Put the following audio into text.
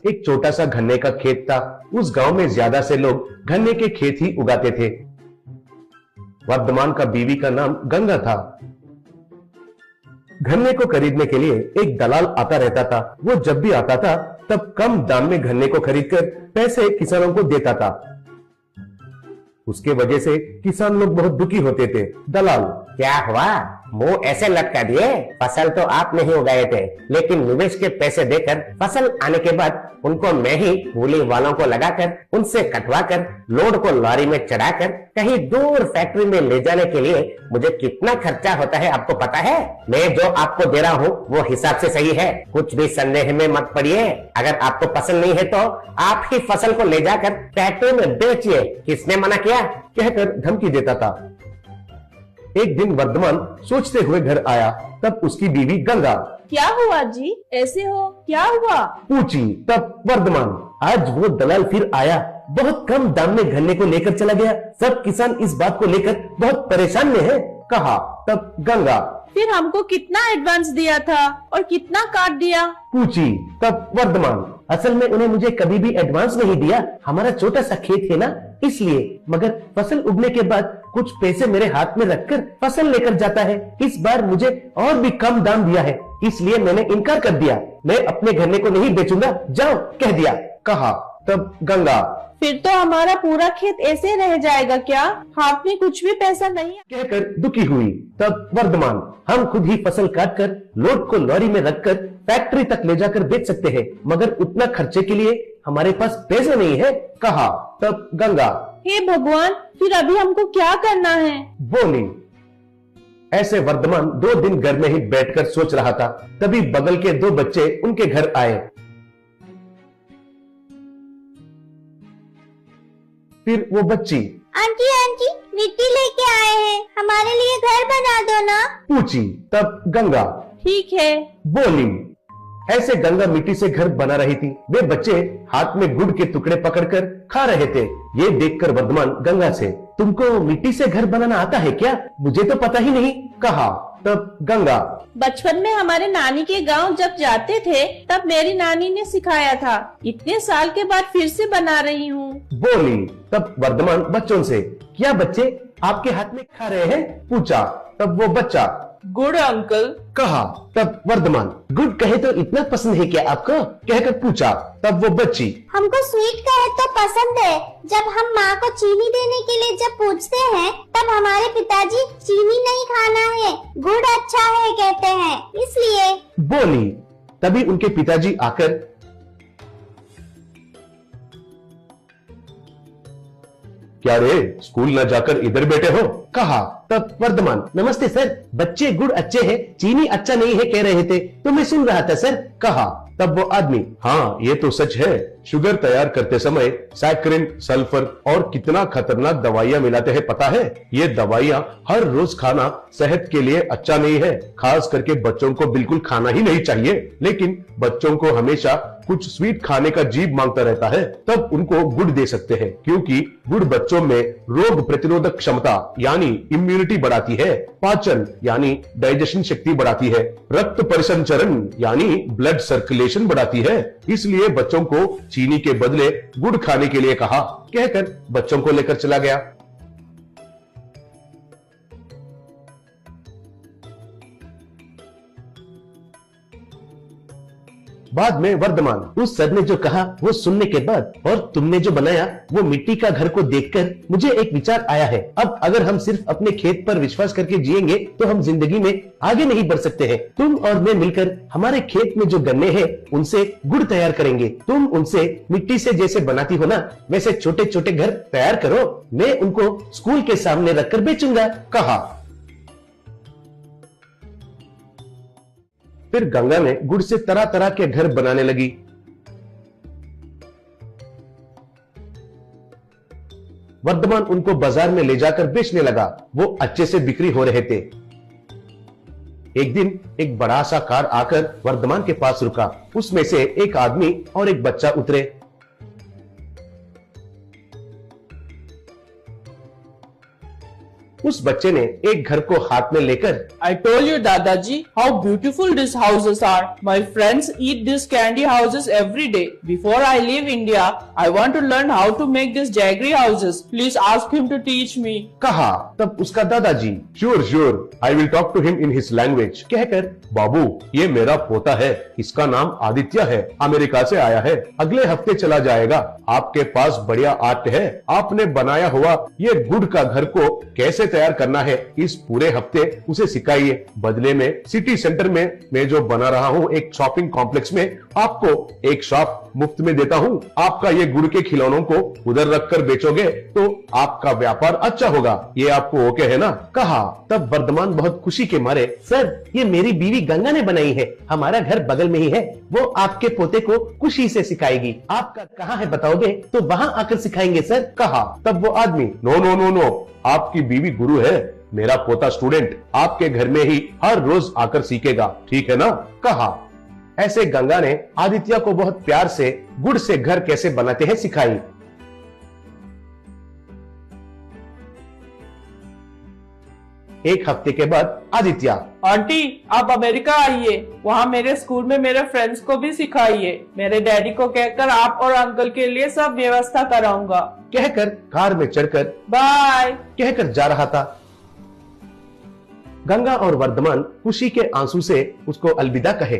एक छोटा सा गन्ने का खेत था। उस गांव में ज्यादा से लोग गन्ने के खेत ही उगाते थे। वर्धमान का बीवी का नाम गंगा था। गन्ने को खरीदने के लिए एक दलाल आता रहता था। वो जब भी आता था तब कम दाम में गन्ने को खरीदकर पैसे किसानों को देता था। उसके वजह से किसान लोग बहुत दुखी होते थे। दलाल, क्या हुआ, मुंह ऐसे लटका दिए? फसल तो आप नहीं उगाए थे, लेकिन निवेश के पैसे देकर फसल आने के बाद उनको मैं ही कूली वालों को लगाकर उनसे कटवाकर लोड को लॉरी में चढ़ाकर कहीं दूर फैक्ट्री में ले जाने के लिए मुझे कितना खर्चा होता है आपको पता है? मैं जो आपको दे रहा हूँ वो हिसाब से सही है, कुछ भी संदेह में मत पड़िए। अगर आपको पसंद नहीं है तो आप ही फसल को ले जाकर फैक्ट्री में बेचिए, किसने मना किया? कहकर धमकी देता था। एक दिन वर्धमान सोचते हुए घर आया, तब उसकी बीवी गंगा, क्या हुआ जी, ऐसे हो, क्या हुआ? पूछी। तब वर्धमान, आज वो दलाल फिर आया, बहुत कम दाम में गन्ने को लेकर चला गया। सब किसान इस बात को लेकर बहुत परेशान में है, कहा। तब गंगा, फिर हमको कितना एडवांस दिया था और कितना काट दिया? पूछी। तब वर्धमान, असल में उन्हें मुझे कभी भी एडवांस नहीं दिया, हमारा छोटा सा खेत है ना, इसलिए। मगर फसल उगने के बाद कुछ पैसे मेरे हाथ में रखकर फसल लेकर जाता है। इस बार मुझे और भी कम दाम दिया है, इसलिए मैंने इनकार कर दिया। मैं अपने गन्ने को नहीं बेचूंगा, जाओ, कह दिया, कहा। तब गंगा, फिर तो हमारा पूरा खेत ऐसे रह जाएगा क्या? हाथ में कुछ भी पैसा नहीं? कहकर दुखी हुई। तब वर्धमान, हम खुद ही फसल काट कर लोड को लॉरी में रखकर फैक्ट्री तक ले जाकर बेच सकते हैं, मगर उतना खर्चे के लिए हमारे पास पैसे नहीं है, कहा। तब गंगा, हे भगवान, फिर अभी हमको क्या करना है? बोली। ऐसे वर्धमान 2 दिन घर में ही बैठकर सोच रहा था। तभी बगल के 2 बच्चे उनके घर आए। फिर वो बच्ची, आंटी आंटी, मिट्टी लेके आए हैं, हमारे लिए घर बना दो ना। पूछी। तब गंगा, ठीक है, बोली। ऐसे गंगा मिट्टी से घर बना रही थी। वे बच्चे हाथ में गुड़ के टुकड़े पकड़कर खा रहे थे। ये देखकर वर्धमान गंगा से, तुमको मिट्टी से घर बनाना आता है क्या? मुझे तो पता ही नहीं, कहा। तब गंगा, बचपन में हमारे नानी के गांव जब जाते थे तब मेरी नानी ने सिखाया था, इतने साल के बाद फिर से बना रही हूँ, बोली। तब वर्धमान बच्चों से, क्या बच्चे आपके हाथ में खा रहे हैं? पूछा। तब वो बच्चा, गुड़ अंकल, कहा। तब वर्धमान, गुड़ कहे तो इतना पसंद है क्या आपको? कहकर पूछा। तब वो बच्ची, हमको स्वीट कहे तो पसंद है। जब हम माँ को चीनी देने के लिए जब पूछते हैं तब हमारे पिताजी चीनी नहीं खाना है, गुड़ अच्छा है कहते हैं, इसलिए। बोली। तभी उनके पिताजी आकर, क्या रे, स्कूल न जाकर इधर बैठे हो? कहा। तब वर्धमान, नमस्ते सर, बच्चे गुड़ अच्छे हैं, चीनी अच्छा नहीं है कह रहे थे, तो मैं सुन रहा था सर, कहा। तब वो आदमी, हाँ ये तो सच है, शुगर तैयार करते समय सैकरिन, सल्फर और कितना खतरनाक दवाइयाँ मिलाते हैं पता है? ये दवाइयाँ हर रोज खाना सेहत के लिए अच्छा नहीं है, खास करके बच्चों को बिल्कुल खाना ही नहीं चाहिए। लेकिन बच्चों को हमेशा कुछ स्वीट खाने का जीभ मांगता रहता है, तब उनको गुड़ दे सकते हैं, क्योंकि गुड़ बच्चों में रोग प्रतिरोधक क्षमता यानी इम्यूनिटी बढ़ाती है, पाचन यानी डाइजेशन शक्ति बढ़ाती है, रक्त परिसंचरण यानी ब्लड सर्कुलेशन बढ़ाती है। इसलिए बच्चों को चीनी के बदले गुड़ खाने के लिए कहा। कहकर बच्चों को लेकर चला गया। बाद में वर्धमान, उस सर ने जो कहा वो सुनने के बाद और तुमने जो बनाया वो मिट्टी का घर को देखकर मुझे एक विचार आया है। अब अगर हम सिर्फ अपने खेत पर विश्वास करके जिएंगे तो हम जिंदगी में आगे नहीं बढ़ सकते हैं। तुम और मैं मिलकर हमारे खेत में जो गन्ने हैं उनसे गुड़ तैयार करेंगे। तुम उनसे मिट्टी से जैसे बनाती हो ना वैसे छोटे छोटे घर तैयार करो, मैं उनको स्कूल के सामने रखकर बेचूंगा, कहा। फिर गंगा ने गुड़ से तरह तरह के घर बनाने लगी। वर्धमान उनको बाजार में ले जाकर बेचने लगा। वो अच्छे से बिक्री हो रहे थे। एक दिन एक बड़ा सा कार आकर वर्धमान के पास रुका। उसमें से एक आदमी और एक बच्चा उतरे। उस बच्चे ने एक घर को हाथ में लेकर I told you, Dadaji, how beautiful these houses are. My friends eat these candy houses every day. Before I leave India, I want to learn how to make these jaggery houses. Please ask him to teach me. कहा। तब उसका दादाजी sure I will talk to him in his language कहकर, बाबू ये मेरा पोता है, इसका नाम आदित्य है, अमेरिका से आया है, अगले हफ्ते चला जाएगा। आपके पास बढ़िया आर्ट है, आपने बनाया हुआ ये गुड़ का घर को कैसे तैयार करना है इस पूरे हफ्ते उसे सिखाइए। बदले में सिटी सेंटर में मैं जो बना रहा हूँ एक शॉपिंग कॉम्प्लेक्स में आपको एक शॉप मुफ्त में देता हूँ। आपका ये गुड़ के खिलौनों को उधर रखकर बेचोगे तो आपका व्यापार अच्छा होगा। ये आपको ओके है ना? कहा। तब वर्धमान बहुत खुशी के मारे, सर ये मेरी बीवी गंगा ने बनाई है, हमारा घर बगल में ही है, वो आपके पोते को खुशी से सिखाएगी। आपका कहाँ है बताओगे तो वहाँ आकर सिखाएंगे सर। कहा। तब वो आदमी, नो, आपकी बीवी गुरु है, मेरा पोता स्टूडेंट, आपके घर में ही हर रोज आकर सीखेगा, ठीक है ना? कहा। ऐसे गंगा ने आदित्य को बहुत प्यार से गुड़ से घर कैसे बनाते हैं सिखाई। एक हफ्ते के बाद आदित्य, आंटी आप अमेरिका आइए, वहाँ मेरे स्कूल में मेरे फ्रेंड्स को भी सिखाइए। मेरे डैडी को कहकर आप और अंकल के लिए सब व्यवस्था कराऊंगा। कहकर कार में चढ़कर बाय कहकर जा रहा था। गंगा और वर्धमान खुशी के आंसू से उसको अलविदा कहे।